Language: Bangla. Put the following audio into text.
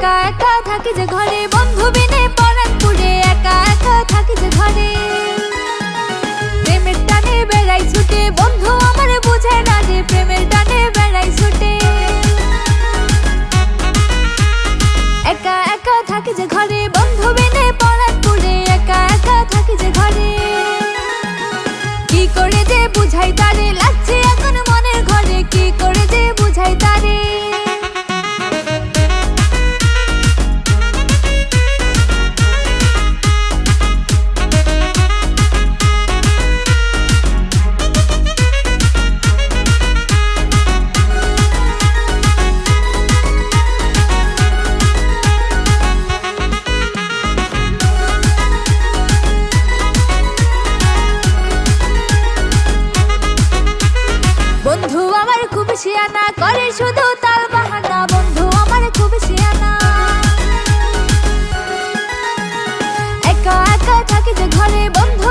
একা একা থাকি যে ঘরে, বন্ধু বিনে পরাণ পুড়ে। একা একা থাকি যে ঘরে, প্রেমের টানে বেড়াই ছুটে। বন্ধু আমার বুঝে না যে প্রেমের টানে বেড়াই ছুটে। একা একা থাকি যে ঘরে, বন্ধু বিনে পরাণ পুড়ে। একা একা থাকি যে ঘরে, কি করে যে বুঝাই তারে, লাগছে এখন মনের ঘরে। কি করে যে বুঝাই তারে। বন্ধু আমার খুব শিয়ানা, করে শুধু তাল বাহানা। বন্ধু আমার খুব শিয়ানা, একা একা থাকি যে ঘরে, বন্ধু